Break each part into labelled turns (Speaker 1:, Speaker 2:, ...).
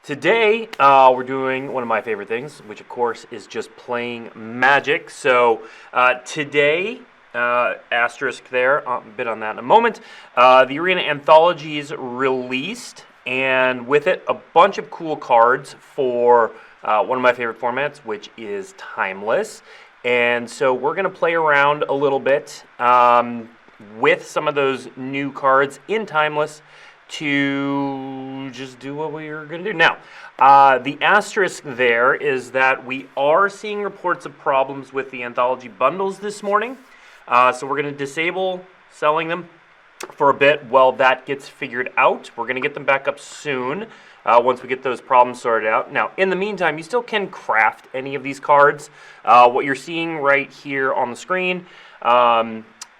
Speaker 1: Today, we're doing one of my favorite things, which of course is just playing Magic. So today, asterisk there, a bit on that in a moment, the Arena Anthology is released, and with it, a bunch of cool cards for one of my favorite formats, which is Timeless. And so we're going to play around a little bit with some of those new cards in Timeless to just do what we're going to do. Now, the asterisk there is that we are seeing reports of problems with the anthology bundles this morning. So we're going to disable selling them for a bit while that gets figured out. We're going to get them back up soon once we get those problems sorted out. Now, in the meantime, you still can craft any of these cards. What you're seeing right here on the screen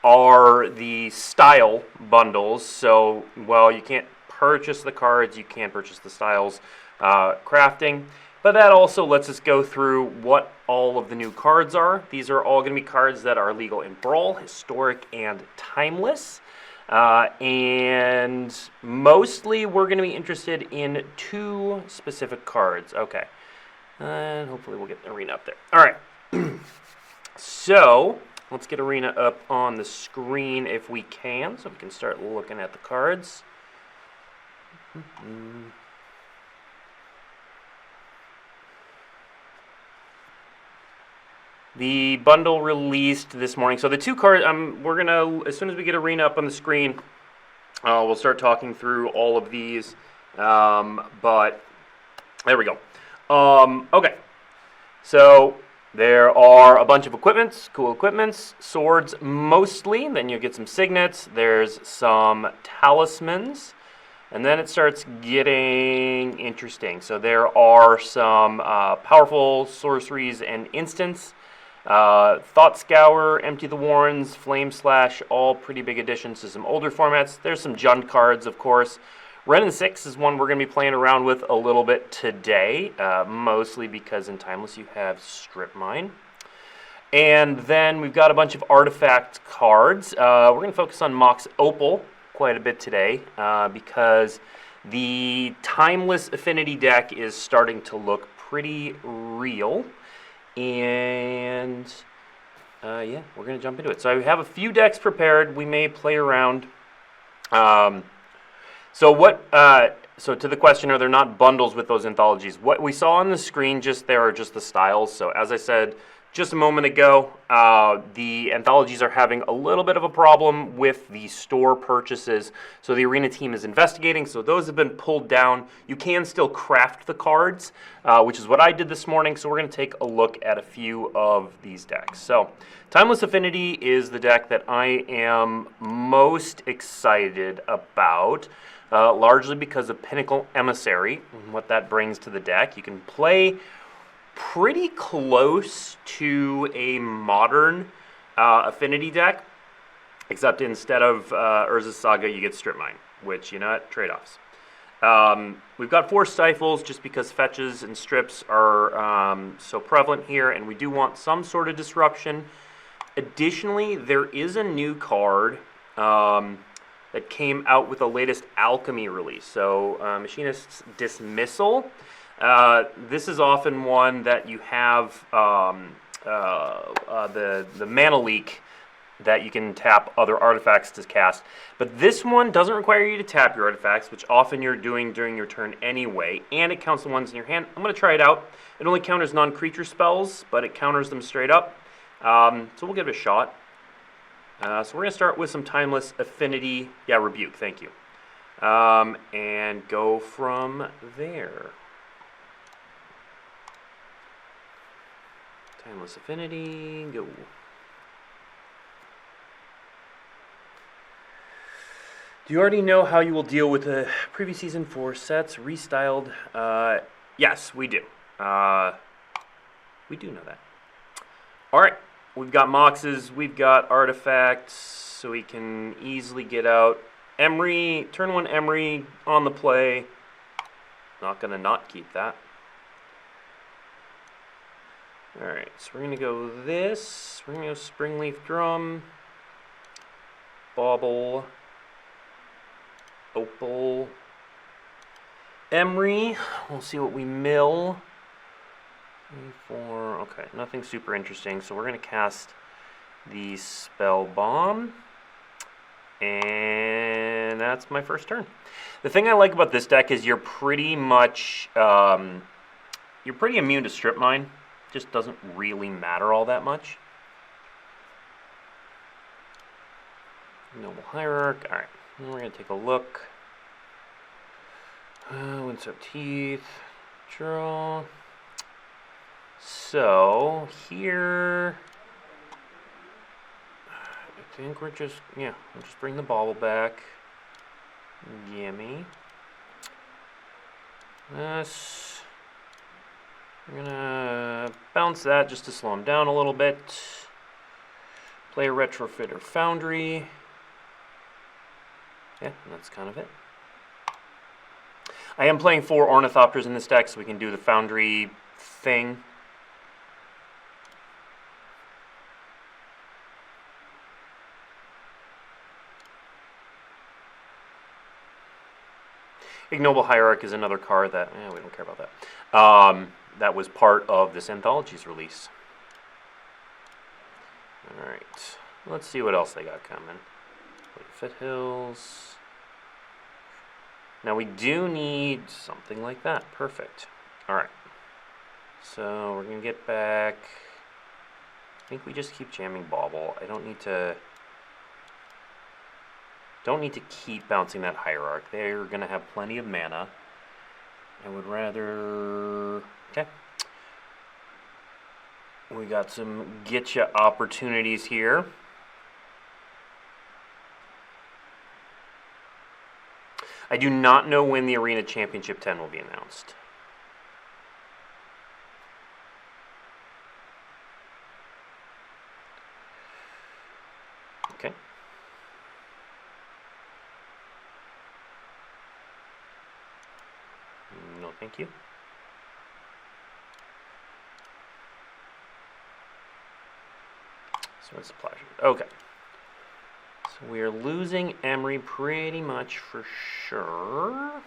Speaker 1: are the style bundles. So, well, you can't purchase the cards, you can purchase the styles crafting. But that also lets us go through what all of the new cards are. These are all going to be cards that are legal in Brawl, Historic, and Timeless. And mostly we're going to be interested in two specific cards. Okay. And hopefully we'll get the Arena up there. All right. So let's get Arena up on the screen if we can, so we can start looking at the cards. The bundle released this morning. So the two cards, we're gonna, as soon as we get Arena up on the screen, we'll start talking through all of these. But there we go. Okay. So there are a bunch of equipments, cool equipments, swords mostly. Then you get some signets. There's some talismans. And then it starts getting interesting. So there are some powerful sorceries and instants. Thought Scour, Empty the Warrens, Flame Slash, all pretty big additions to some older formats. There's some Jund cards, of course. Ren and 6 is one we're going to be playing around with a little bit today, mostly because in Timeless you have Strip Mine. And then we've got a bunch of artifact cards. We're going to focus on Mox Opal quite a bit today because the Timeless Affinity deck is starting to look pretty real. And yeah, we're going to jump into it. So I have a few decks prepared. We may play around. So to the question, are there not bundles with those anthologies? What we saw on the screen just there are just the styles. So as I said just a moment ago, the anthologies are having a little bit of a problem with the store purchases. So the Arena team is investigating. So those have been pulled down. You can still craft the cards, which is what I did this morning. So we're going to take a look at a few of these decks. So Timeless Affinity is the deck that I am most excited about. Largely because of Pinnacle Emissary and what that brings to the deck. You can play pretty close to a modern Affinity deck, except instead of Urza's Saga, you get Strip Mine, which, you know, trade-offs. We've got 4 Stifles just because fetches and strips are so prevalent here, and we do want some sort of disruption. Additionally, there is a new card that came out with the latest Alchemy release. So Machinist's Dismissal. This is often one that you have the mana leak that you can tap other artifacts to cast. But this one doesn't require you to tap your artifacts, which often you're doing during your turn anyway, and it counts the ones in your hand. I'm going to try it out. It only counters non-creature spells, but it counters them straight up. So we'll give it a shot. So we're going to start with some Timeless Affinity, Rebuke, thank you, and go from there. Timeless Affinity, go. Do you already know how you will deal with the previous season 4 sets restyled? Yes, we do. We do know that. All right. We've got Moxes, we've got artifacts, so we can easily get out. Emery, turn 1 Emery on the play. Not going to not keep that. Alright, so we're going to go this. We're going to go Springleaf Drum, Bauble, Opal, Emery, we'll see what we mill. 4, okay, nothing super interesting. So we're going to cast the Spell Bomb. And that's my first turn. The thing I like about this deck is you're pretty much, you're pretty immune to Strip Mine. Just doesn't really matter all that much. Noble Hierarch, alright, we're going to take a look. Windswept Teeth, draw. So, here, I think we're just, yeah, we'll just bring the bauble back. Gimme. This, we're gonna bounce that just to slow him down a little bit. Play a Retrofitter Foundry. Yeah, and that's kind of it. I am playing 4 Ornithopters in this deck, so we can do the Foundry thing. Ignoble Hierarch is another card that, we don't care about that. That was part of this anthology's release. Alright, let's see what else they got coming. Foothills. Now we do need something like that. Perfect. Alright. So we're going to get back. I think we just keep jamming Bauble. I don't need to keep bouncing that Hierarch. They're going to have plenty of mana. I would rather... Okay. We got some getcha opportunities here. I do not know when the Arena Championship 10 will be announced. Okay. No, thank you. So it's pleasure. Okay. So we are losing Emery pretty much for sure.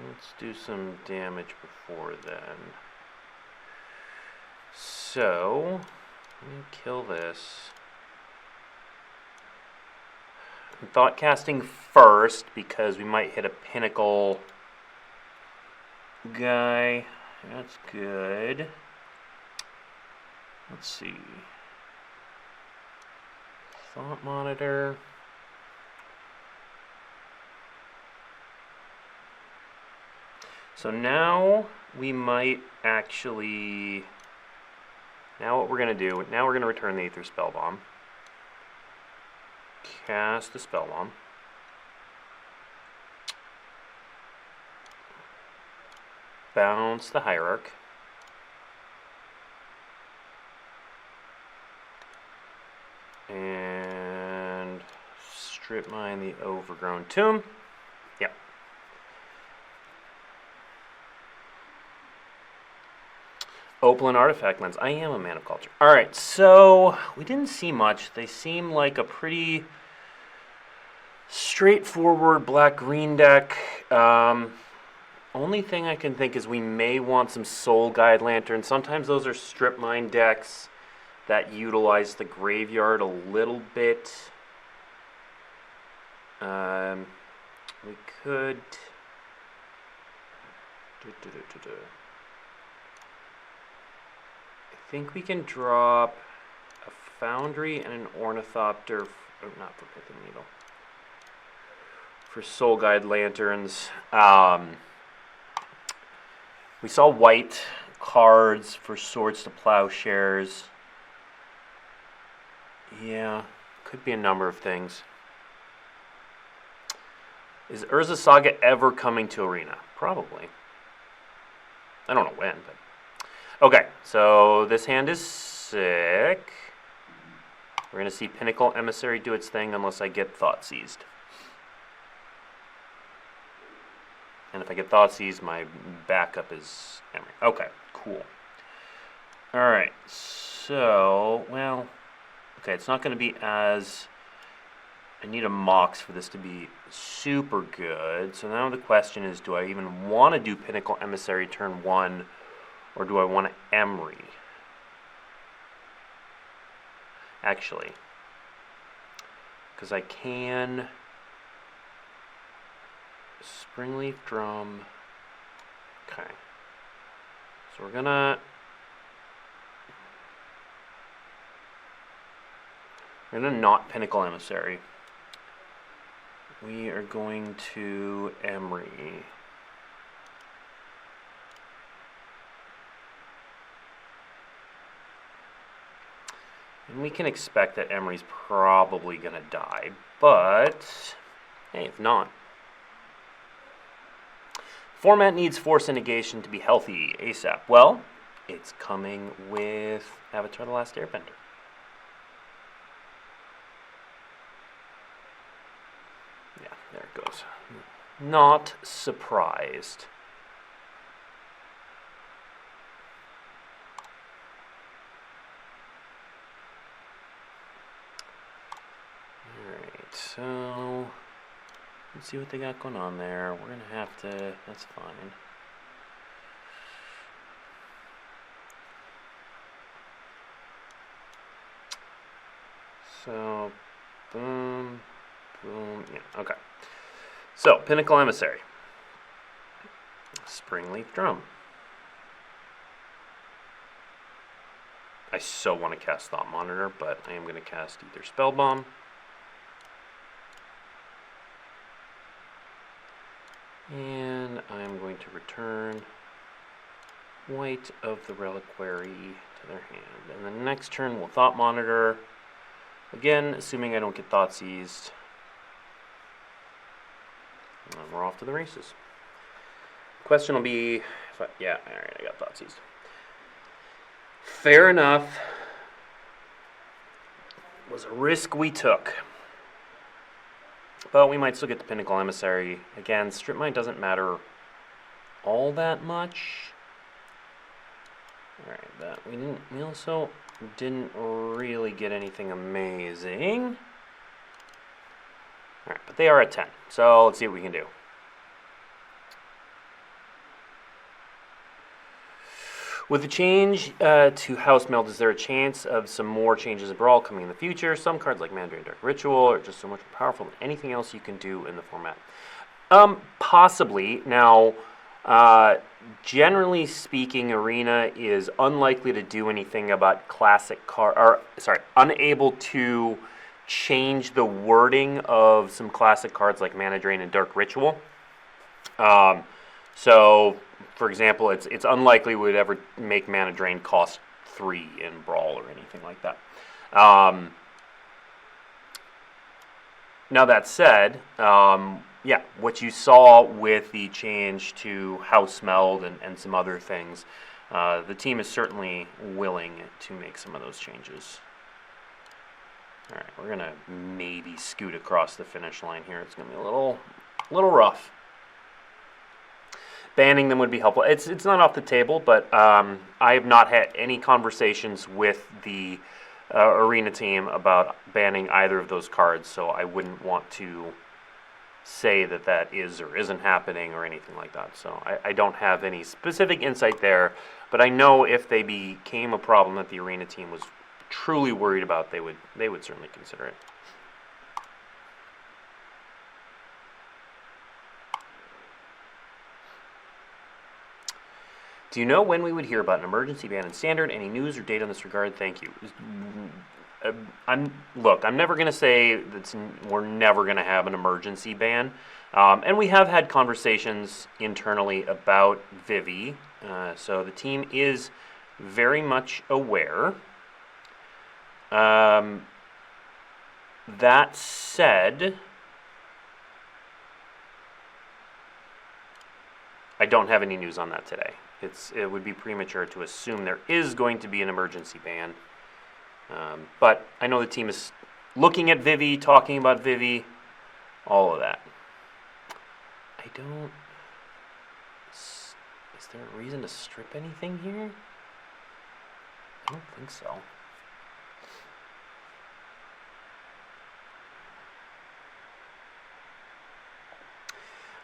Speaker 1: Let's do some damage before then. So, let me kill this. I'm thought casting first because we might hit a Pinnacle guy. That's good. Let's see. Thought Monitor. So now we might actually... Now what we're going to do, now we're going to return the Aether Spell Bomb. Cast the Spell Bomb. Bounce the Hierarch. And strip mine the Overgrown Tomb. Yep. Opaline Artifact Lens. I am a man of culture. Alright, so we didn't see much. They seem like a pretty straightforward black-green deck. Only thing I can think is we may want some Soul Guide Lanterns. Sometimes those are strip mine decks that utilize the graveyard a little bit. We could... I think we can drop a Foundry and an Ornithopter, not for Pithing Needle, for Soul Guide Lanterns. We saw white cards for Swords to Plowshares. Yeah, could be a number of things. Is Urza Saga ever coming to Arena? Probably. I don't know when, but... Okay, so this hand is sick. We're going to see Pinnacle Emissary do its thing unless I get Thought Seized. And if I get Thought Seized, my backup is Emery. Okay, cool. Alright, so, well... Okay, it's not going to be as I need a Mox for this to be super good. So now the question is, do I even want to do Pinnacle Emissary turn 1, or do I want to Emery? Actually, because I can Springleaf Drum. Okay. So we're gonna not Pinnacle Emissary. We are going to Emery. And we can expect that Emery's probably going to die, but hey, if not. Format needs Force and Negation to be healthy ASAP. Well, it's coming with Avatar: The Last Airbender. Yeah, there it goes. Not surprised. Alright, so let's see what they got going on there. We're going to have to, that's fine. So, boom, boom, yeah, okay. So, Pinnacle Emissary. Springleaf Drum. I so want to cast Thought Monitor, but I am going to cast either Spellbomb and I'm going to return White of the Reliquary to their hand. And the next turn we'll Thought Monitor. Again, assuming I don't get Thought Seized. And we're off to the races. Question will be, yeah, alright, I got Thought Seized. Fair enough. It was a risk we took. But we might still get the Pinnacle Emissary. Again, Strip Mine doesn't matter all that much. Alright, we also didn't really get anything amazing. Alright, but they are at 10. So let's see what we can do. With the change to House Meld, is there a chance of some more changes in Brawl coming in the future? Some cards like Mandarin Dark Ritual are just so much more powerful than anything else you can do in the format. Possibly. Now, generally speaking, Arena is unlikely to do anything about classic unable to change the wording of some classic cards like Mana Drain and Dark Ritual. So, for example, it's unlikely we'd ever make Mana Drain cost 3 in Brawl or anything like that. Now that said, yeah, what you saw with the change to House Meld and some other things, the team is certainly willing to make some of those changes. All right, we're gonna maybe scoot across the finish line here. It's gonna be a little rough. Banning them would be helpful. It's not off the table, but I have not had any conversations with the Arena team about banning either of those cards, so I wouldn't want to say that that is or isn't happening or anything like that. So I don't have any specific insight there, but I know if they became a problem that the Arena team was truly worried about, they would certainly consider it. Do you know when we would hear about an emergency ban in Standard? Any news or date on this regard? Thank you. I'm never going to say that we're never going to have an emergency ban. And we have had conversations internally about Vivi. So the team is very much aware. That said, I don't have any news on that today. It would be premature to assume there is going to be an emergency ban. But I know the team is looking at Vivi, talking about Vivi, all of that. Is there a reason to strip anything here? I don't think so.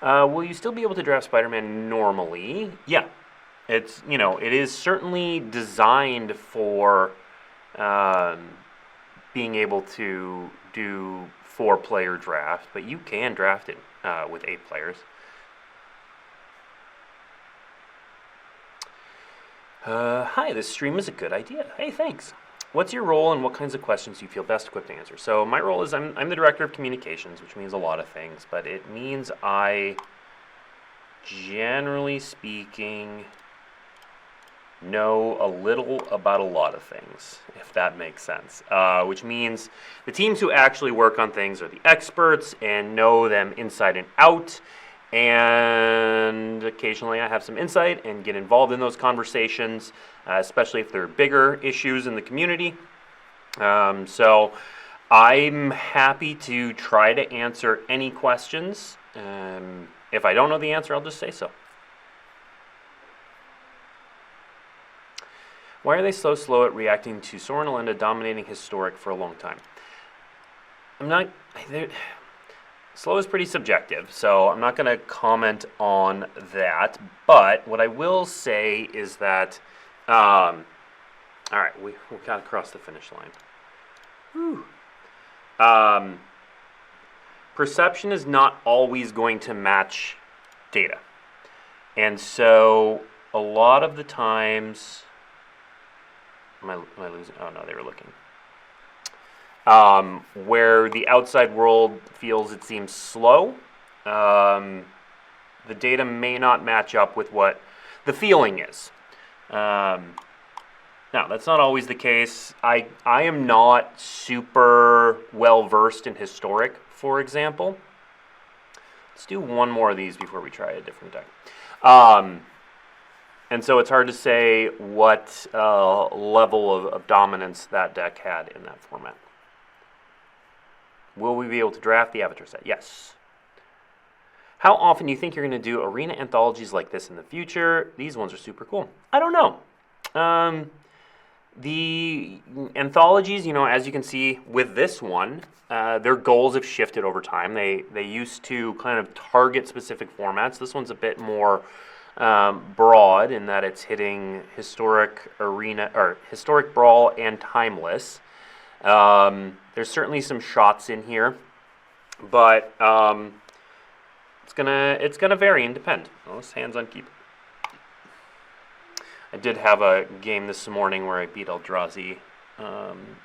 Speaker 1: Will you still be able to draft Spider-Man normally? Yeah. It's, it is certainly designed for being able to do 4-player draft, but you can draft it with 8 players. Hi, this stream is a good idea. Hey, thanks. What's your role and what kinds of questions do you feel best equipped to answer? So my role is I'm the director of communications, which means a lot of things, but it means I, generally speaking, know a little about a lot of things, if that makes sense. Which means the teams who actually work on things are the experts and know them inside and out. And occasionally I have some insight and get involved in those conversations, especially if there are bigger issues in the community. So I'm happy to try to answer any questions. If I don't know the answer, I'll just say so. Why are they so slow at reacting to Soren and Linda dominating Historic for a long time? Slow is pretty subjective, so I'm not going to comment on that. But what I will say is that, all right, we got across the finish line. Whew. Perception is not always going to match data. And so a lot of the times... Am I losing? Oh, no, they were looking. Where the outside world feels it seems slow, the data may not match up with what the feeling is. Now, that's not always the case. I am not super well-versed in Historic, for example. Let's do one more of these before we try a different deck. And so it's hard to say what level of dominance that deck had in that format. Will we be able to draft the Avatar set? Yes. How often do you think you're going to do arena anthologies like this in the future? These ones are super cool. I don't know. The anthologies, as you can see with this one, their goals have shifted over time. They used to kind of target specific formats. This one's a bit more broad in that it's hitting Historic Arena or Historic Brawl and Timeless. There's certainly some shots in here, but it's gonna vary and depend. Oh, this hand's on keep. I did have a game this morning where I beat Eldrazi. I'm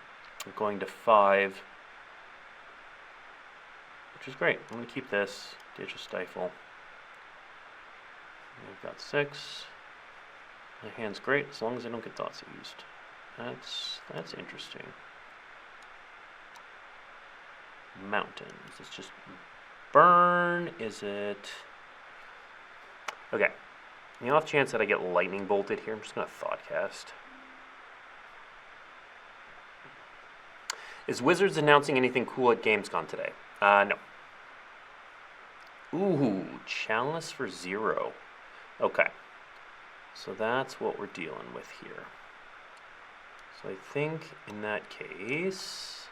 Speaker 1: going to 5, which is great. I'm gonna keep this. Ditch a Stifle. I've got 6. My hand's great as long as I don't get dots used. That's interesting. Mountains. It's just burn. Is it? Okay. The off chance that I get lightning bolted here, I'm just gonna Thoughtcast. Is Wizards announcing anything cool at Gamescom today? No. Ooh, Chalice for 0. Okay. So that's what we're dealing with here. So I think in that case,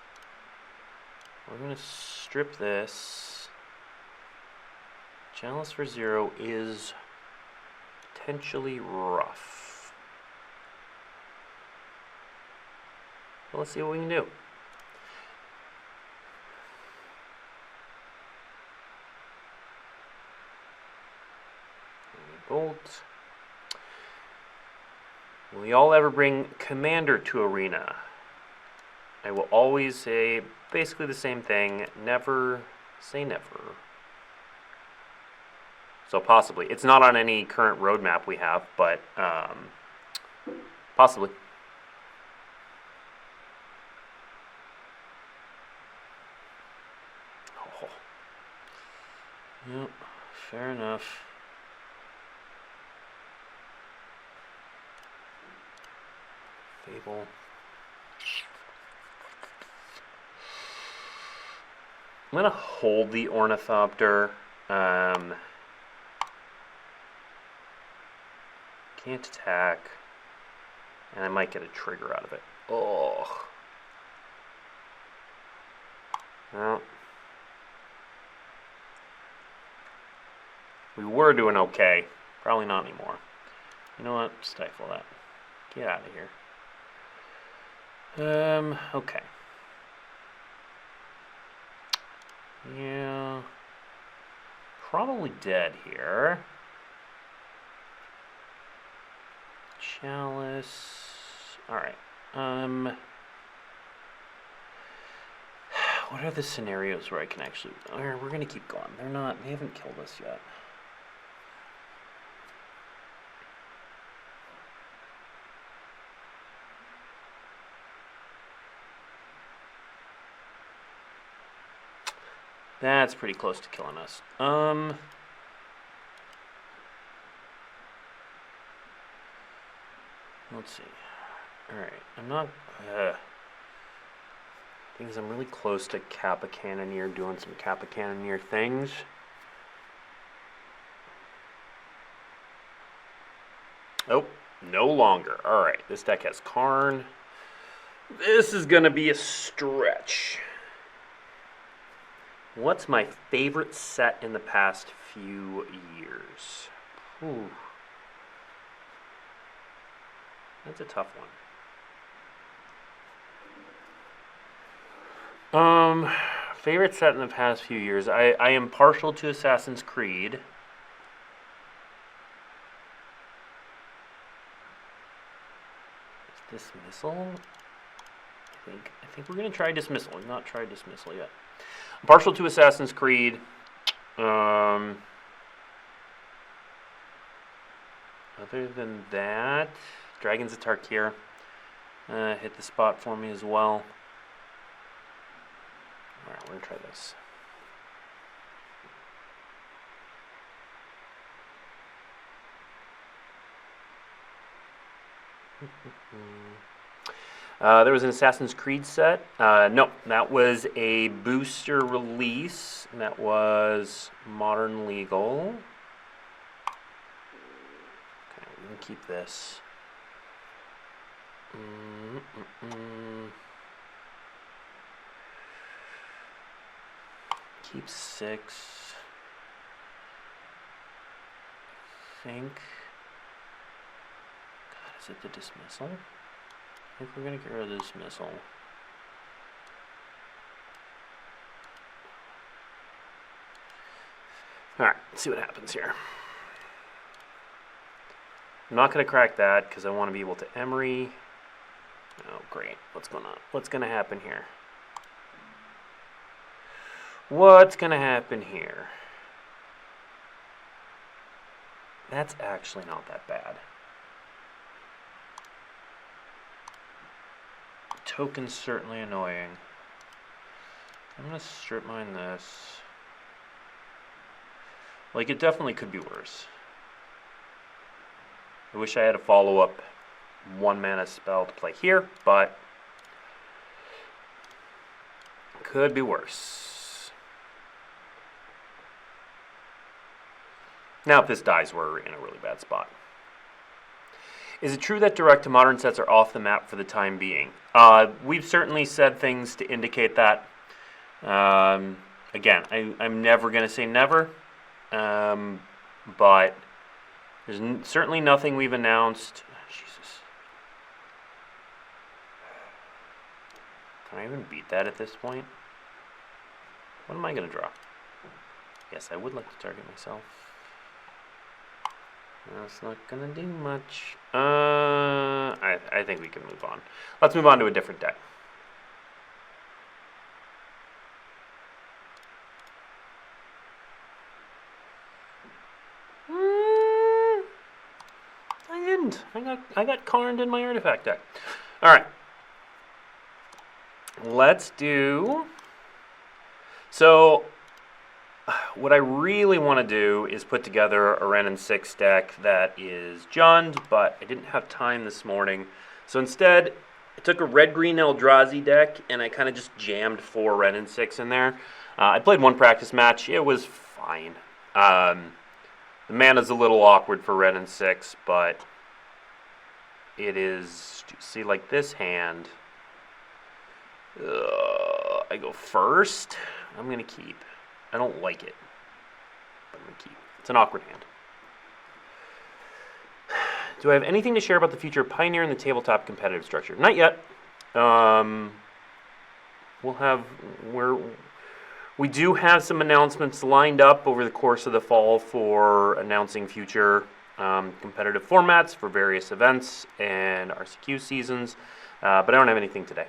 Speaker 1: we're going to strip this. Chalice for 0 is potentially rough. Well, let's see what we can do. Bolt. Will y'all ever bring Commander to Arena? I will always say basically the same thing. Never say never. So possibly. It's not on any current roadmap we have, but possibly. Oh. Yep, fair enough. Fable. I'm going to hold the Ornithopter. Can't attack. And I might get a trigger out of it. Oh. Well. We were doing okay. Probably not anymore. You know what? Stifle that. Get out of here. Okay. Yeah. Probably dead here. Chalice. Alright. What are the scenarios where I can actually... We're gonna keep going. They haven't killed us yet. That's pretty close to killing us. Let's see. Alright, I'm not... Things I'm really close to Kappa Cannoneer, doing some Kappa Cannoneer things. Oh, no longer. Alright, this deck has Karn. This is gonna be a stretch. What's my favorite set in the past few years? Ooh. That's a tough one. Favorite set in the past few years. I am partial to Assassin's Creed. Dismissal? I think we're gonna try Dismissal. We've not tried Dismissal yet. I'm partial to Assassin's Creed. Other than that, Dragons of Tarkir hit the spot for me as well. Alright, we're gonna try this. There was an Assassin's Creed set. No, that was a booster release. And that was Modern Legal. Okay, we can keep this. Keep 6. I think. God, is it the Dismissal? I think we're gonna get rid of the Dismissal. Alright, let's see what happens here. I'm not gonna crack that because I want to be able to Emery. Oh, great. What's going on? What's gonna happen here? What's gonna happen here? That's actually not that bad. Token's certainly annoying. I'm gonna strip mine this. Like, it definitely could be worse. I wish I had a follow-up 1-mana spell to play here, but could be worse. Now if this dies, we're in a really bad spot. Is it true that direct-to-modern sets are off the map for the time being? We've certainly said things to indicate that. Again, I'm never going to say never, but there's certainly nothing we've announced. Jesus. Can I even beat that at this point? What am I going to draw? Yes, I would like to target myself. That's not gonna do much. I think we can move on. Let's move on to a different deck. I didn't. I got Karned in my artifact deck. All right. Let's do. So, what I really want to do is put together a Ren and 6 deck that is Jund, but I didn't have time this morning. So instead, I took a red-green Eldrazi deck, and I kind of just jammed 4 Ren and 6 in there. I played 1 practice match. It was fine. The mana's a little awkward for Ren and 6, but it is, see, like this hand. I go first. I'm going to keep. I don't like it, but I'm going to keep. It's an awkward hand. Do I have anything to share about the future of Pioneer in the tabletop competitive structure? Not yet. We do have some announcements lined up over the course of the fall for announcing future competitive formats for various events and RCQ seasons, but I don't have anything today.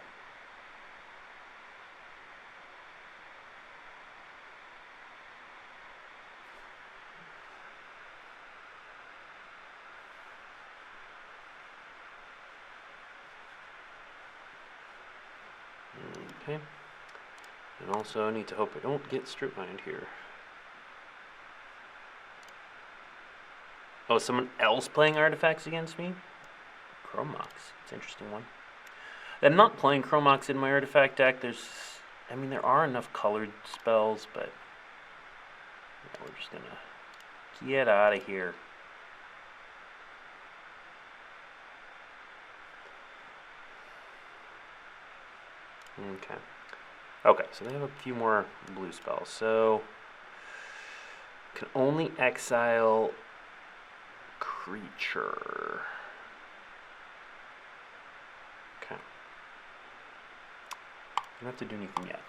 Speaker 1: Okay. And also need to hope I don't get strip mined here. Oh, someone else playing artifacts against me? Chromox. It's an interesting one. I'm not playing Chromox in my artifact deck. There are enough colored spells, but yeah, we're just gonna get out of here. Okay. Okay, so they have a few more blue spells. So can only exile creature. Okay. Don't have to do anything yet.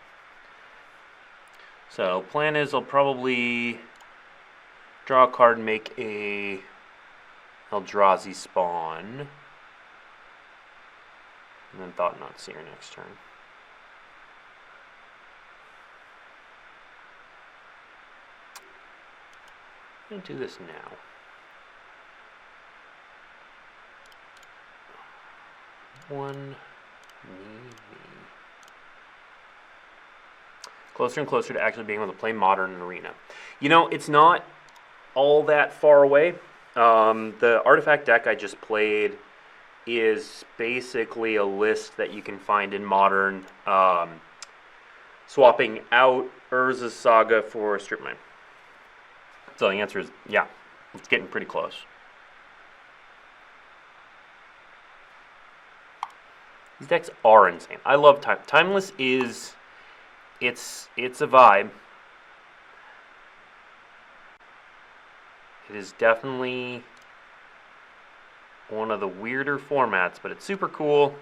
Speaker 1: So plan is I'll probably draw a card and make a Eldrazi spawn. And then Thought Not Seer next turn. I'm going to do this now. One, maybe. Closer and closer to actually being able to play Modern in Arena. You know, it's not all that far away. The artifact deck I just played is basically a list that you can find in Modern, swapping out Urza's Saga for Strip Mine. So the answer is, yeah, it's getting pretty close. These decks are insane. I love Timeless is, it's a vibe. It is definitely one of the weirder formats, but it's super cool.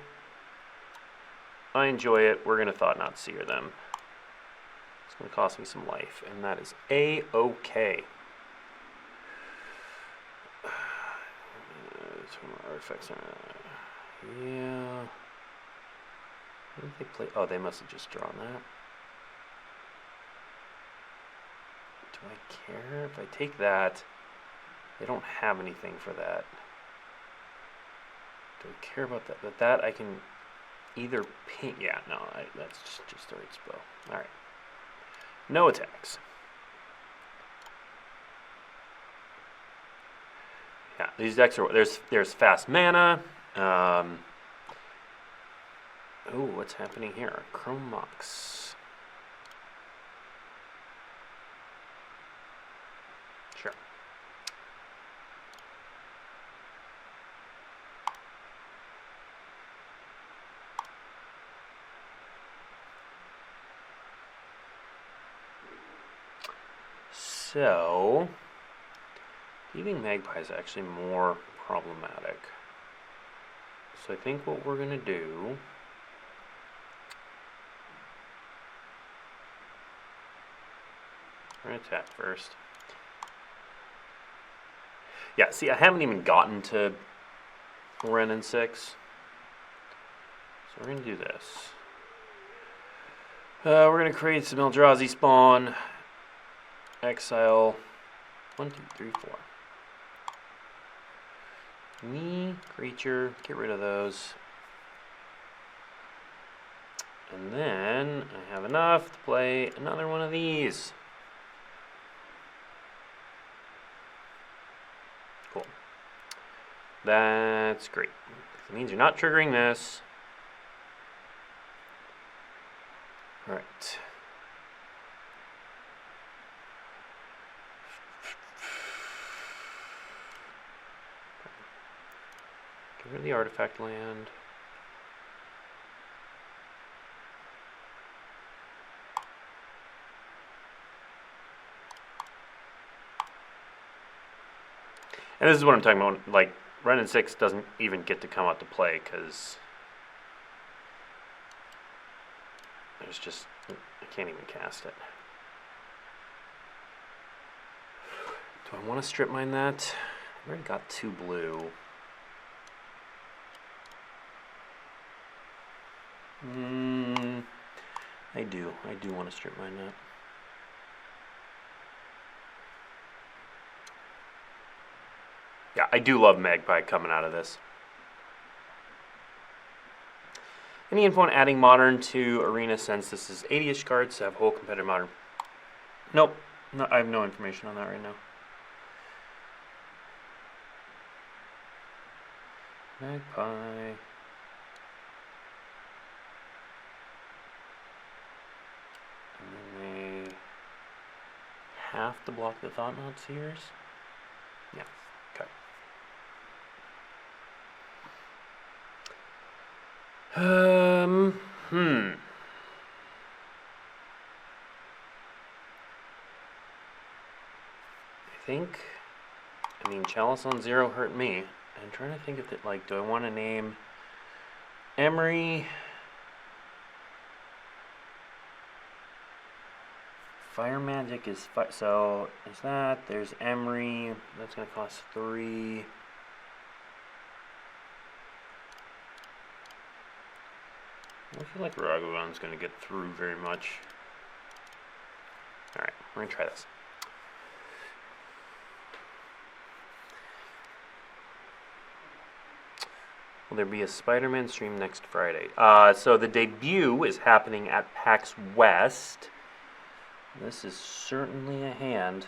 Speaker 1: I enjoy it. We're gonna Thought Not Seer them. It's gonna cost me some life, and that is A-okay. Artifacts are, yeah. What did they play? Oh, they must have just drawn that. Do I care if I take that? They don't have anything for that. Do I care about that? But that I can either paint. Yeah, no, that's just the right spell. All right. No attacks. Yeah, these decks are, there's fast mana. Oh, what's happening here? Chromox. Sure. So, Thieving Magpie is actually more problematic. So I think what we're gonna do, we're gonna attack first. Yeah, see, I haven't even gotten to Wrenn and 6. So we're gonna do this. We're gonna create some Eldrazi spawn. Exile 1, 2, 3, 4. Me, creature, get rid of those. And then I have enough to play another one of these. Cool. That's great. It means you're not triggering this. All right. Get rid of the artifact land. And this is what I'm talking about. Like, Ren and 6 doesn't even get to come out to play because there's just, I can't even cast it. Do I want to strip mine that? I've already got 2 blue. I do want to strip mine that. Yeah, I do love Magpie coming out of this. Any info on adding Modern to Arena since this is 80-ish cards to have whole competitive Modern? Nope. No, I have no information on that right now. Magpie. And then they have to block the Thought-Knot Seers? Yeah, okay. I mean, Chalice on 0 hurt me. I'm trying to think if it, like, do I want to name Emery? Fire Magic is, so is that, there's Emery, that's going to cost 3. I don't feel like Ragavan's going to get through very much. Alright, we're going to try this. Will there be a Spider-Man stream next Friday? So the debut is happening at PAX West. This is certainly a hand.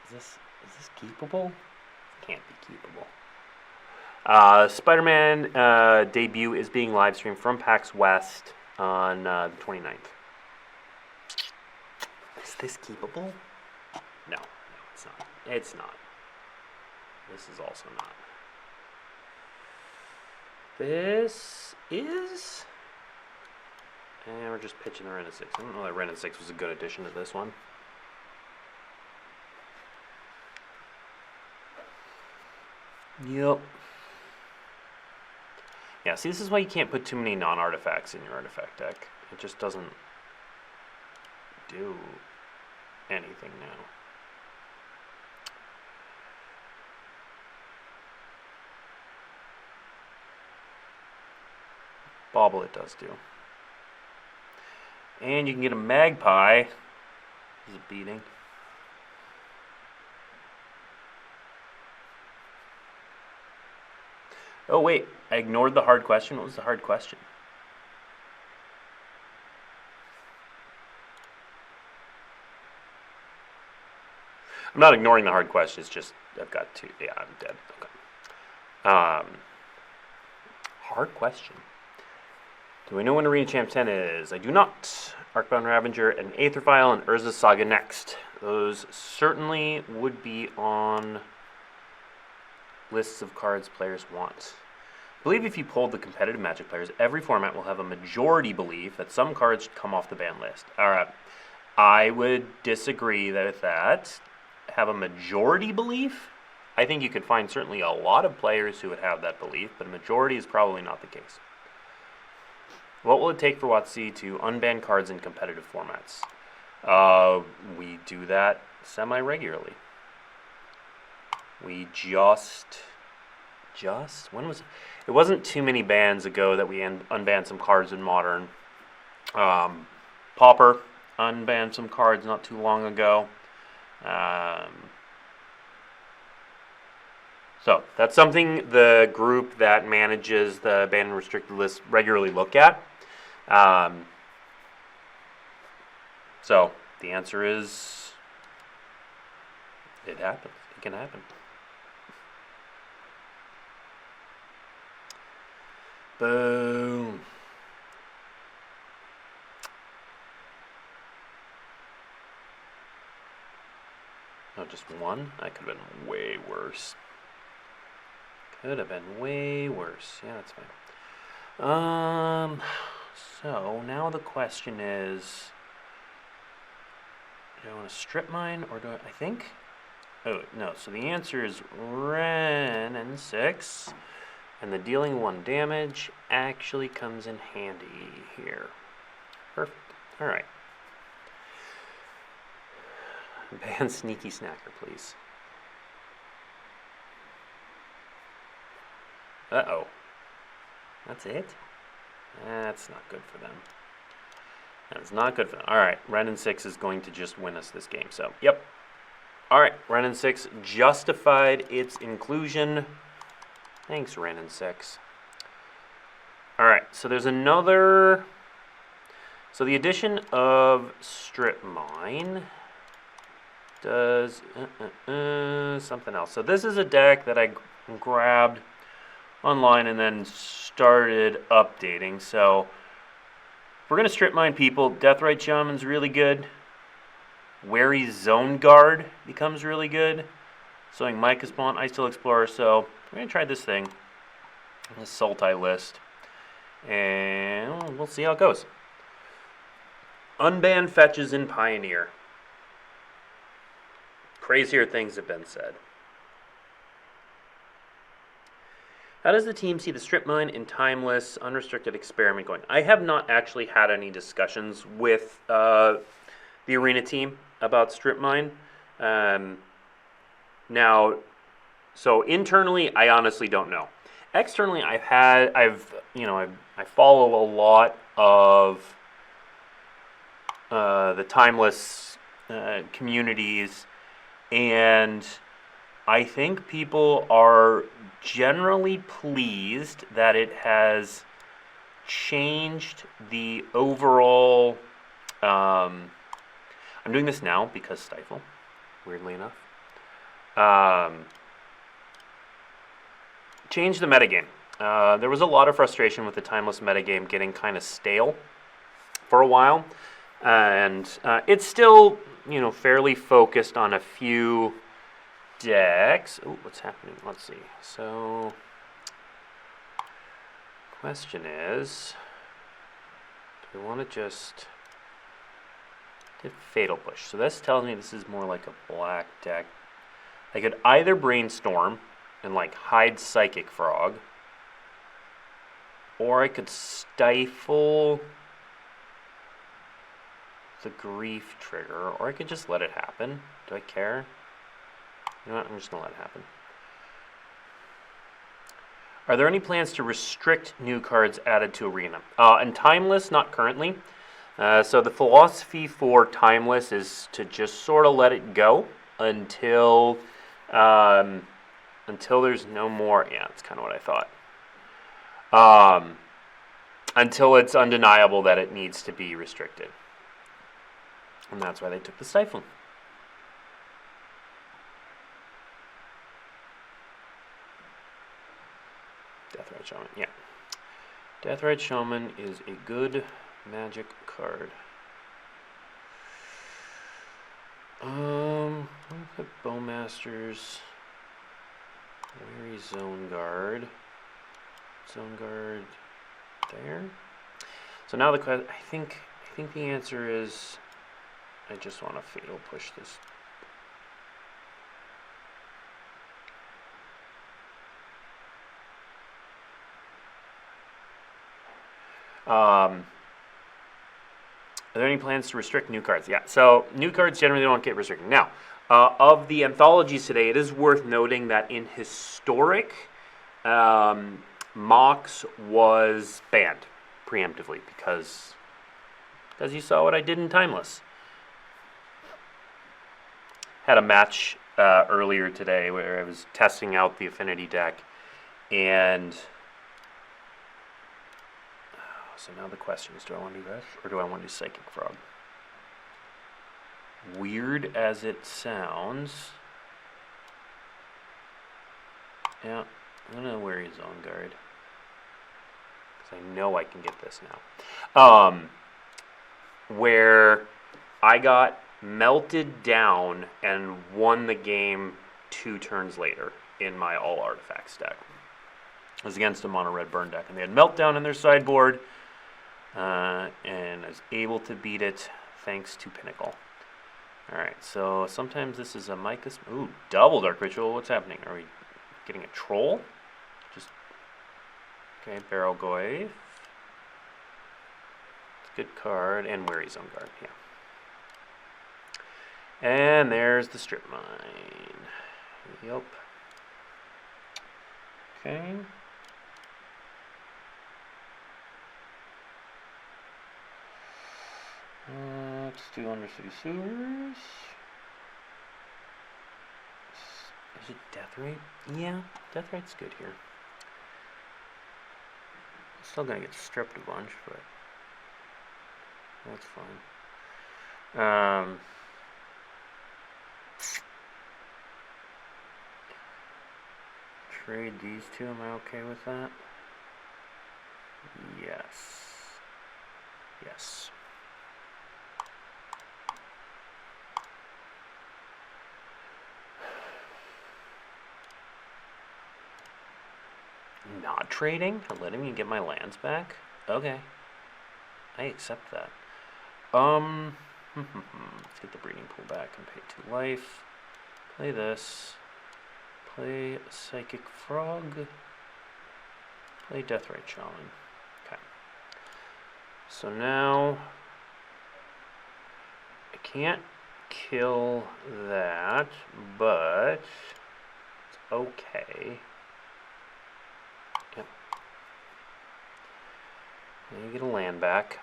Speaker 1: Is this keepable? Can't be keepable. Spider-Man debut is being live streamed from PAX West on the 29th. Is this keepable? No, it's not. It's not. This is also not. This is... And we're just pitching the Ren and 6. I don't know that Ren and 6 was a good addition to this one. Yep. Yeah, see, this is why you can't put too many non-artifacts in your artifact deck. It just doesn't do anything now. Bauble it does do. And you can get a Magpie. This is a beating. Oh wait, I ignored the hard question. What was the hard question? I'm not ignoring the hard question, it's just I've got 2. Yeah, I'm dead. Okay. Hard question. Do we know when Arena Champ 10 is? I do not. Arcbound Ravager and Aetherfile and Urza's Saga next. Those certainly would be on lists of cards players want. I believe if you polled the competitive Magic players, every format will have a majority belief that some cards should come off the ban list. Alright, I would disagree with that. Have a majority belief? I think you could find certainly a lot of players who would have that belief, but a majority is probably not the case. What will it take for WotC to unban cards in competitive formats? We do that semi-regularly. We when was it? Wasn't too many bans ago that we unbanned some cards in Modern. Pauper unbanned some cards not too long ago. So that's something the group that manages the ban and restricted list regularly look at. So the answer is it happens. It can happen. Boom. Oh, just one? That could have been way worse. Could have been way worse. Yeah, that's fine. So now the question is, do I want to strip mine or do I think Oh, no. So the answer is Ren and 6. And the dealing 1 damage actually comes in handy here. Perfect. All right. Ban Sneaky Snacker, please. Uh-oh. That's it? That's not good for them. That's not good for them. All right. Ren and 6 is going to just win us this game. So, yep. All right. Ren and 6 justified its inclusion. Thanks, Ren and 6. All right, so there's another. So the addition of Strip Mine does something else. So this is a deck that I grabbed online and then started updating. So we're going to Strip Mine people. Deathrite Shaman's really good. Wary Zone Guard becomes really good. Sowing Micah Spawn, Ice Steel Explorer. So we're going to try this thing, this Sultai list, and we'll see how it goes. Unban fetches in Pioneer. Crazier things have been said. How does the team see the Strip Mine and Timeless Unrestricted Experiment going? I have not actually had any discussions with the Arena team about Strip Mine. Now, so internally, I honestly don't know. Externally, I follow a lot of the Timeless communities, and I think people are generally pleased that it has changed the overall. I'm doing this now because Stifle, weirdly enough. Changed the metagame. There was a lot of frustration with the Timeless metagame getting kind of stale for a while, and it's still, fairly focused on a few decks. Oh, what's happening? Let's see. So, question is, do we want to just did Fatal Push? So this tells me this is more like a black deck. I could either Brainstorm and hide Psychic Frog, or I could Stifle the Grief Trigger, or I could just let it happen. Do I care? You know what? I'm just going to let it happen. Are there any plans to restrict new cards added to Arena? And Timeless, not currently. So the philosophy for Timeless is to just sort of let it go until there's no more. Yeah, that's kind of what I thought. Until it's undeniable that it needs to be restricted. And that's why they took the Stifle. Deathrite Shaman, yeah. Deathrite Shaman is a good Magic card. I'll put Bowmasters. Wary Zone Guard. Zone Guard there. So now the question, I think the answer is, I just want to Fatal Push this. Are there any plans to restrict new cards? Yeah, so new cards generally don't get restricted. Now, of the anthologies today, it is worth noting that in Historic, Mox was banned preemptively because you saw what I did in Timeless. Had a match earlier today where I was testing out the Affinity deck, and so now the question is, do I want to do that, or do I want to do Psychic Frog? Weird as it sounds. Yeah, I'm going to wear his Zone Guard, because I know I can get this now. Where I got melted down and won the game 2 turns later in my All Artifacts deck. It was against a mono red burn deck, and they had Meltdown in their sideboard. And I was able to beat it thanks to Pinnacle. Alright, so sometimes this is a Micah. Ooh, double Dark Ritual. What's happening? Are we getting a troll? Just. Okay, Barrel Goy. It's a good card. And Weary Zone Guard, yeah. And there's the Strip Mine. Yup. Okay. Let's do Undercity Sewers. Is it Death Rate? Yeah, Death Rate's good here. Still gonna get stripped a bunch, but that's fine. Trade these two, am I okay with that? Yes. Yes. Not trading? Or letting me get my lands back? Okay. I accept that. Let's get the breeding pool back and pay 2 life. Play this. Play Psychic Frog. Play Deathrite Shaman. Okay. So now I can't kill that, but it's okay. Yep. Now you get a land back.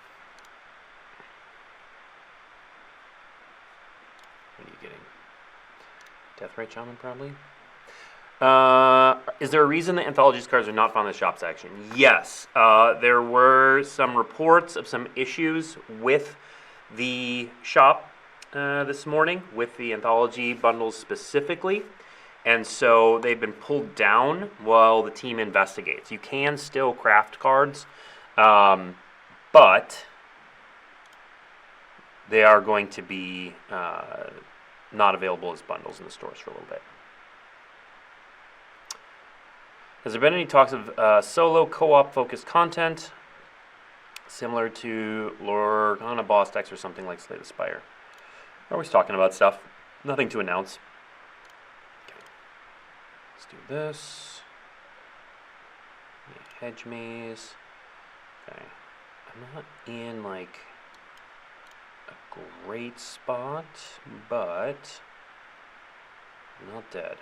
Speaker 1: What are you getting? Deathrite Shaman, probably? Is there a reason the Anthologies cards are not found in the shop section? Yes. There were some reports of some issues with the shop this morning, with the Anthology bundles specifically. And so they've been pulled down while the team investigates. You can still craft cards, but they are going to be not available as bundles in the stores for a little bit. Has there been any talks of solo co-op focused content similar to Lorgana Boss decks or something like Slay the Spire? We're always talking about stuff. Nothing to announce. Okay. Let's do this. Hedge Maze. Okay. I'm not in like a great spot, but I'm not dead.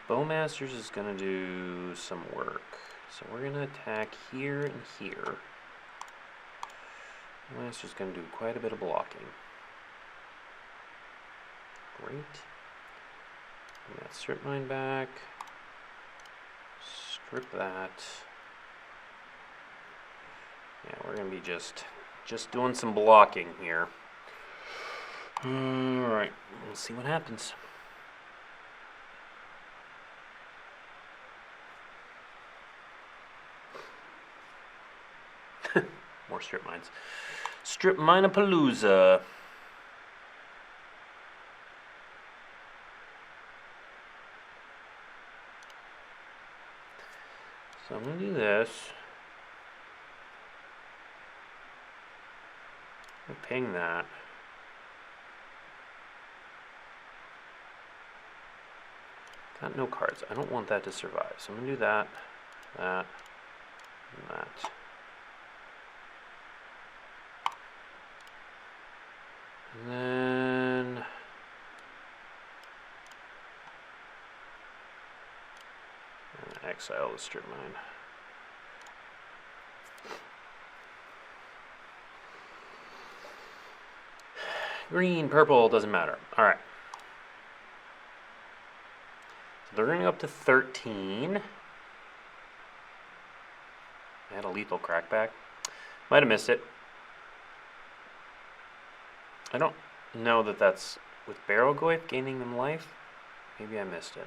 Speaker 1: Bowmasters is going to do some work. So we're going to attack here and here. Bowmaster's going to do quite a bit of blocking. Great. Bring that strip mine back. Strip that. Yeah, we're going to be just doing some blocking here. Alright, we'll see what happens. More strip mines. Strip Mine-a-Palooza. So I'm going to do this. I'll ping that. Got no cards. I don't want that to survive. So I'm going to do that, that, and that. And then exile the strip mine. Green, purple, doesn't matter. All right. So they're going up to 13. I had a lethal crackback. Might have missed it. I don't know that that's with Barrel Goyf gaining them life. Maybe I missed it.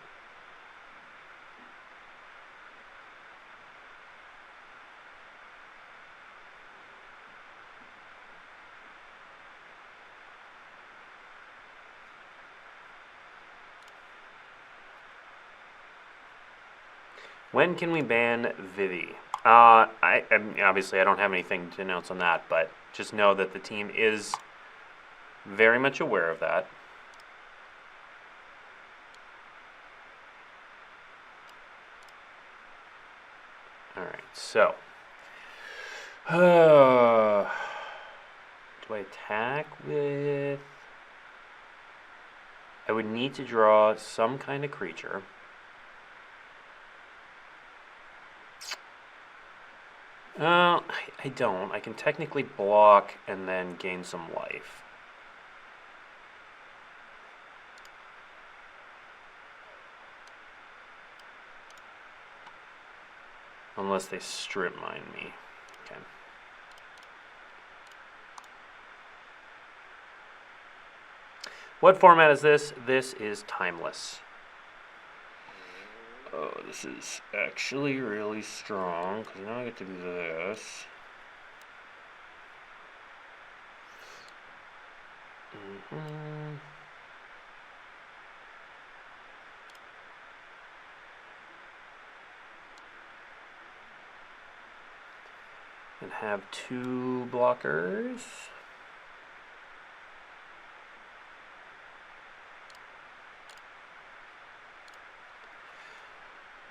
Speaker 1: When can we ban Vivi? I mean, obviously I don't have anything to announce on that, but just know that the team is very much aware of that. All right, so do I attack with? I would need to draw some kind of creature. I don't. I can technically block and then gain some life. Unless they strip mine me. Okay. What format is this? This is timeless. Oh, this is actually really strong, because now I get to do this. And have 2 blockers.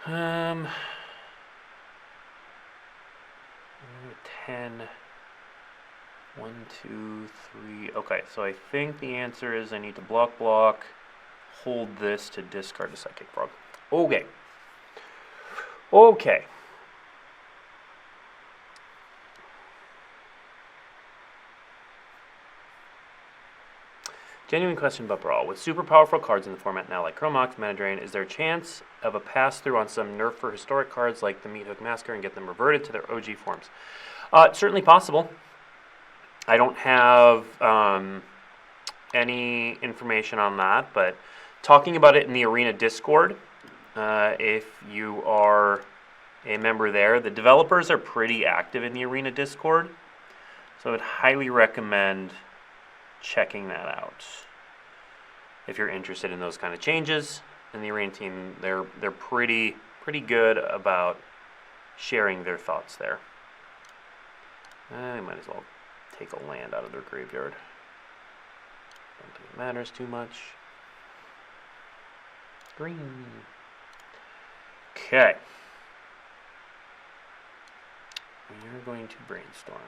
Speaker 1: I'm 10. 1, 2, 3. Okay, so I think the answer is I need to block, hold this to discard a Psychic Frog. Okay. Okay. Genuine question about Brawl. With super powerful cards in the format now, like Chromox, Mana Drain, is there a chance of a pass-through on some nerf for historic cards like the Meathook Massacre and get them reverted to their OG forms? Certainly possible. I don't have any information on that, but talking about it in the Arena Discord, if you are a member there, the developers are pretty active in the Arena Discord, so I would highly recommend checking that out. If you're interested in those kind of changes, and the Arena team, they're pretty good about sharing their thoughts there. I might as well take a land out of their graveyard. Don't think it matters too much. Green. Okay. We are going to brainstorm.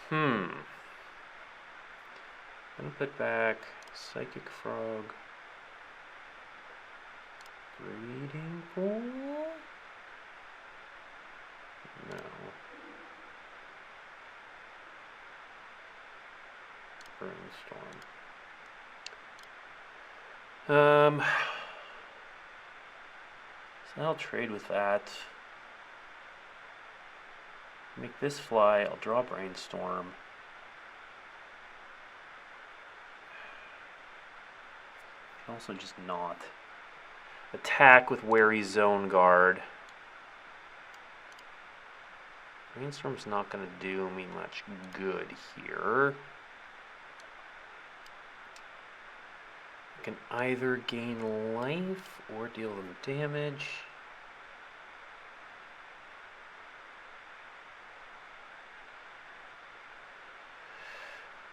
Speaker 1: I'm gonna put back Psychic Frog, Breeding Pool. No. Brainstorm. So I'll trade with that. Make this fly, I'll draw Brainstorm. I can also just not. Attack with Wary Zone Guard. Brainstorm's not going to do me much good here. I can either gain life or deal them damage.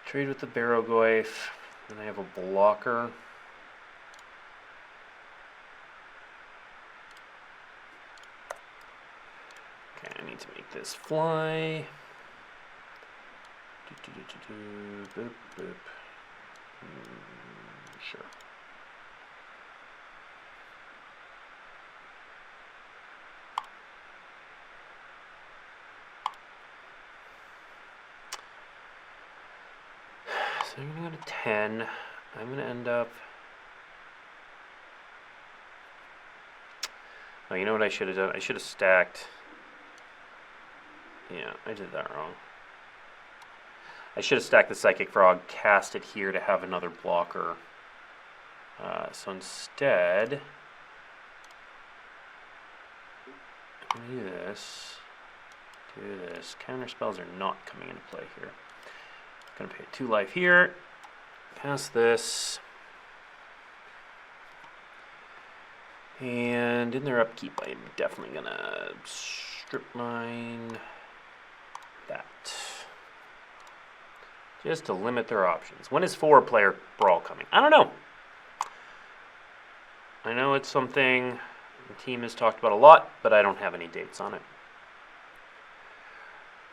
Speaker 1: Trade with the Barrogoyf, then I have a blocker. Okay, I need to make this fly. Boop, boop. Sure. So I'm going to go to 10. I'm going to end up... Oh, you know what I should have done? I should have stacked... Yeah, I did that wrong. I should have stacked the Psychic Frog, cast it here to have another blocker. So instead... I'm going to do this. Do this. Counter spells are not coming into play here. Gonna pay 2 life here. Pass this. And in their upkeep, I'm definitely going to strip mine that. Just to limit their options. When is 4-player Brawl coming? I don't know. I know it's something the team has talked about a lot, but I don't have any dates on it.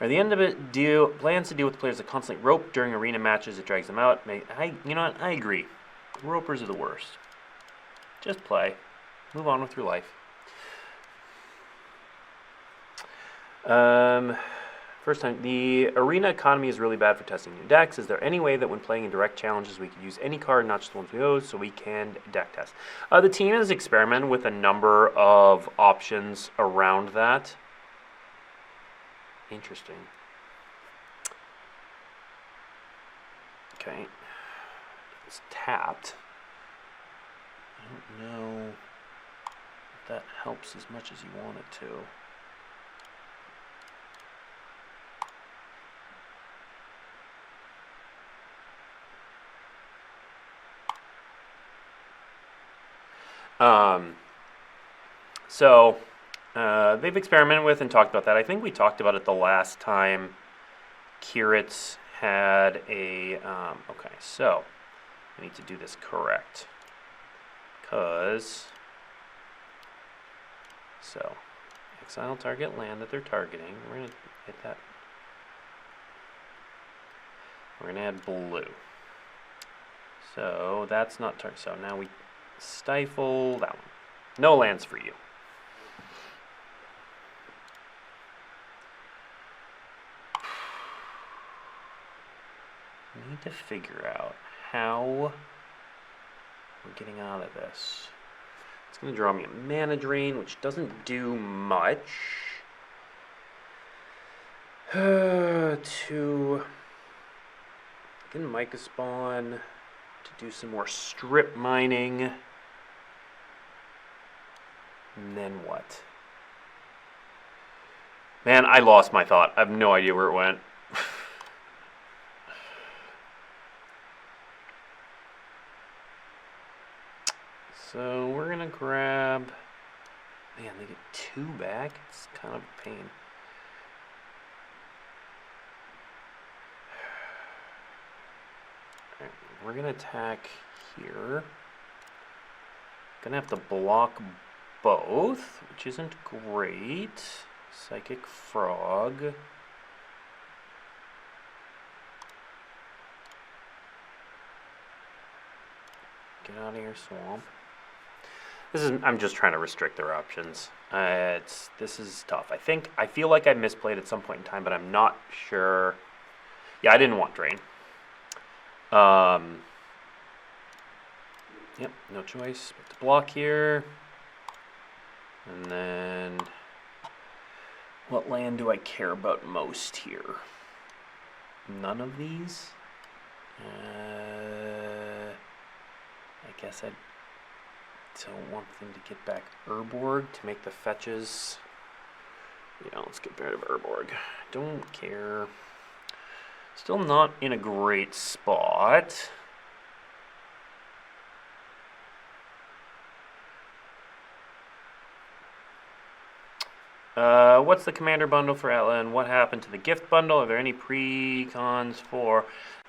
Speaker 1: At the end of it, plans to deal with players that constantly rope during arena matches. It drags them out. You know what? I agree. Ropers are the worst. Just play. Move on with your life. First time. The arena economy is really bad for testing new decks. Is there any way that when playing in direct challenges we could use any card, not just the ones we use, so we can deck test? The team has experimented with a number of options around that. Interesting. Okay. It's tapped. I don't know if that helps as much as you want it to. They've experimented with and talked about that. I think we talked about it the last time Kiritz had a, okay, so I need to do this correct. So, exile target land that they're targeting. We're going to hit that. We're going to add blue. So, that's not target. So, now we stifle that one. No lands for you. I need to figure out how we're getting out of this. It's going to draw me a mana drain, which doesn't do much. To get a Micah Spawn, to do some more strip mining. And then what? Man, I lost my thought. I have no idea where it went. So we're going to grab... Man, they get 2 back? It's kind of a pain. Alright, we're going to attack here. Going to have to block both, which isn't great. Psychic Frog. Get out of here, Swamp. I'm just trying to restrict their options. This is tough. I feel like I misplayed at some point in time, but I'm not sure. Yeah, I didn't want Drain. Yep, no choice but to block here. And then, what land do I care about most here? None of these? I guess I don't want them to get back Urborg to make the fetches. Yeah, let's get rid of Urborg. Don't care. Still not in a great spot. What's the commander bundle for Atla, and what happened to the gift bundle? Are there any pre-cons for...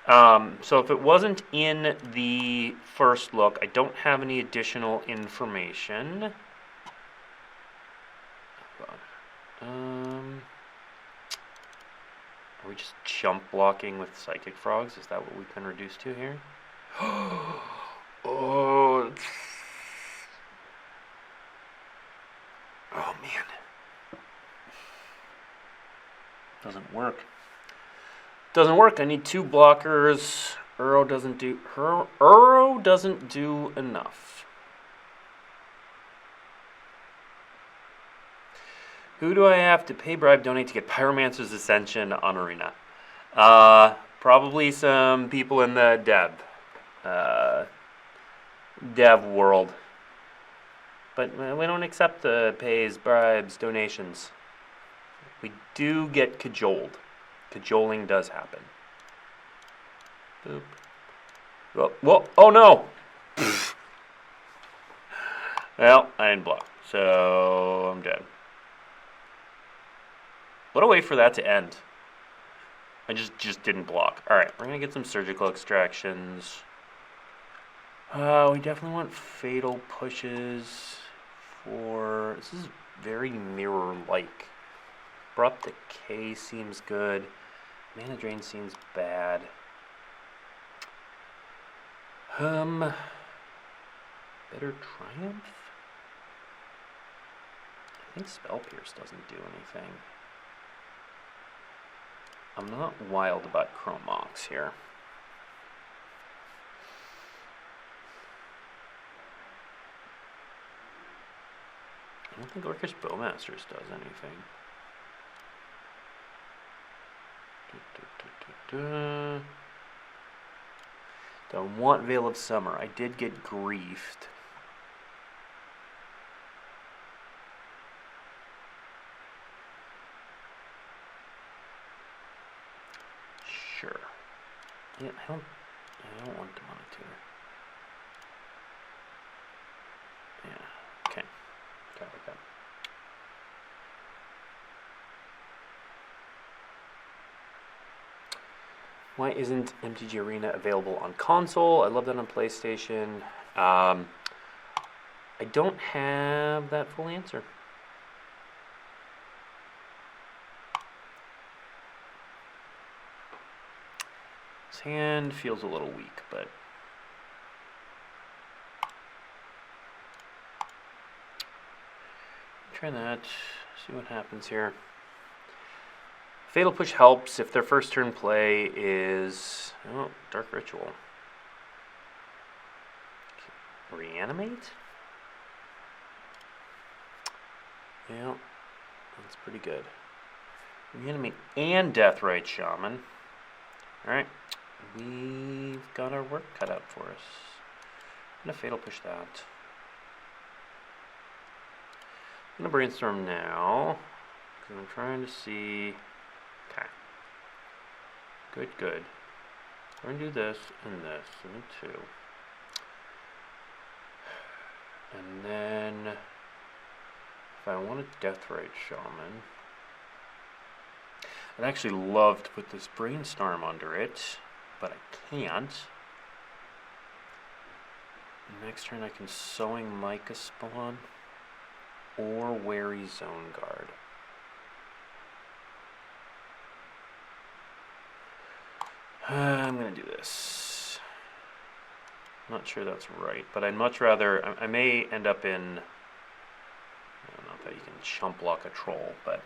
Speaker 1: So if it wasn't in the first look, I don't have any additional information. Are we just jump blocking with Psychic Frogs? Is that what we've been reduced to here? Oh, man. Doesn't work. Doesn't work. I need 2 blockers. Uro doesn't do enough. Who do I have to pay bribe donate to get Pyromancer's Ascension on Arena? Probably some people in the dev world. But we don't accept the pays, bribes, donations. We do get cajoled. Cajoling does happen. Boop. Whoa, oh no! Well, I didn't block, so I'm dead. What a way for that to end. I just didn't block. All right, we're going to get some surgical extractions. We definitely want fatal pushes for... This is very mirror-like. Abrupt Decay seems good. Mana Drain seems bad. Better Triumph? I think Spell Pierce doesn't do anything. I'm not wild about Chrome Mox here. I don't think Orcish Bowmasters does anything. Don't want Veil of Summer. I did get griefed. Sure. Yeah, I don't want Demonic Tutor. Yeah. Okay. Got it. Why isn't MTG Arena available on console? I love that on PlayStation. I don't have that full answer. His hand feels a little weak, but... Try that, see what happens here. Fatal Push helps if their first turn play is... Oh, Dark Ritual. Reanimate? Yeah, that's pretty good. Reanimate and Deathrite Shaman. Alright, we've got our work cut out for us. I'm going to Fatal Push that. I'm going to Brainstorm now, because I'm trying to see... Okay. Good. We're going to do this and this, and two. And then, if I want a Deathrite Shaman, I'd actually love to put this Brainstorm under it, but I can't. Next turn I can Sowing Mica Spawn or Wary Zone Guard. I'm going to do this. Not sure that's right, but I'd much rather... I may end up in... I don't know if you can chump block a troll, but...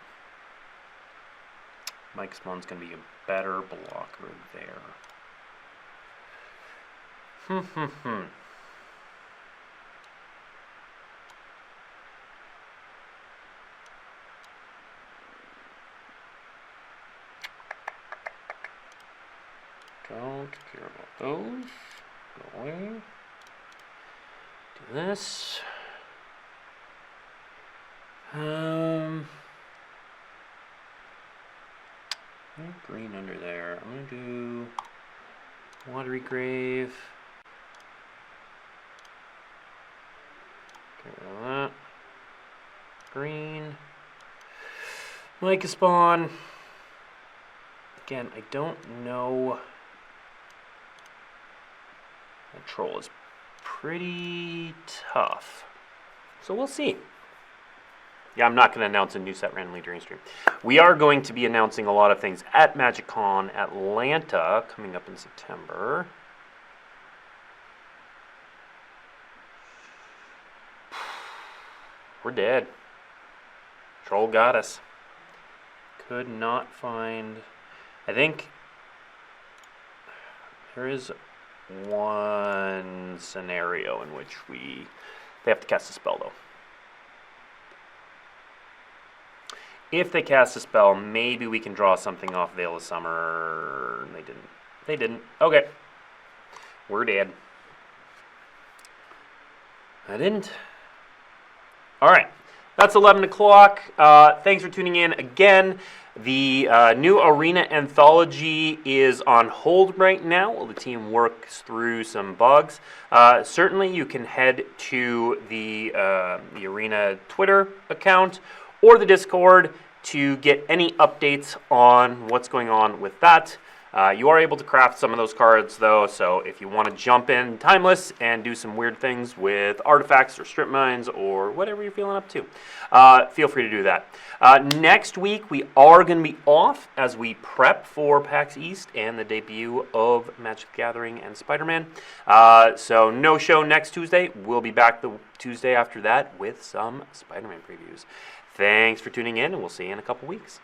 Speaker 1: Mica Spawn's going to be a better blocker there. Don't care about those. Go away. Do this. Green under there. I'm gonna do Watery Grave. Get rid of that. Green. Mica Spawn. Again, I don't know. That troll is pretty tough. So we'll see. Yeah, I'm not going to announce a new set randomly during stream. We are going to be announcing a lot of things at MagicCon Atlanta coming up in September. We're dead. Troll got us. Could not find... I think there is one scenario in which they have to cast a spell, though. If they cast a spell, maybe we can draw something off Veil of Summer. They didn't. They didn't. Okay. We're dead. I didn't. All right. That's 11 o'clock. Thanks for tuning in again. The new Arena Anthology is on hold right now while the team works through some bugs. Certainly, you can head to the Arena Twitter account or the Discord to get any updates on what's going on with that. You are able to craft some of those cards, though, so if you want to jump in timeless and do some weird things with artifacts or strip mines or whatever you're feeling up to, feel free to do that. Next week, we are going to be off as we prep for PAX East and the debut of Magic the Gathering and Spider-Man. So no show next Tuesday. We'll be back the Tuesday after that with some Spider-Man previews. Thanks for tuning in, and we'll see you in a couple weeks.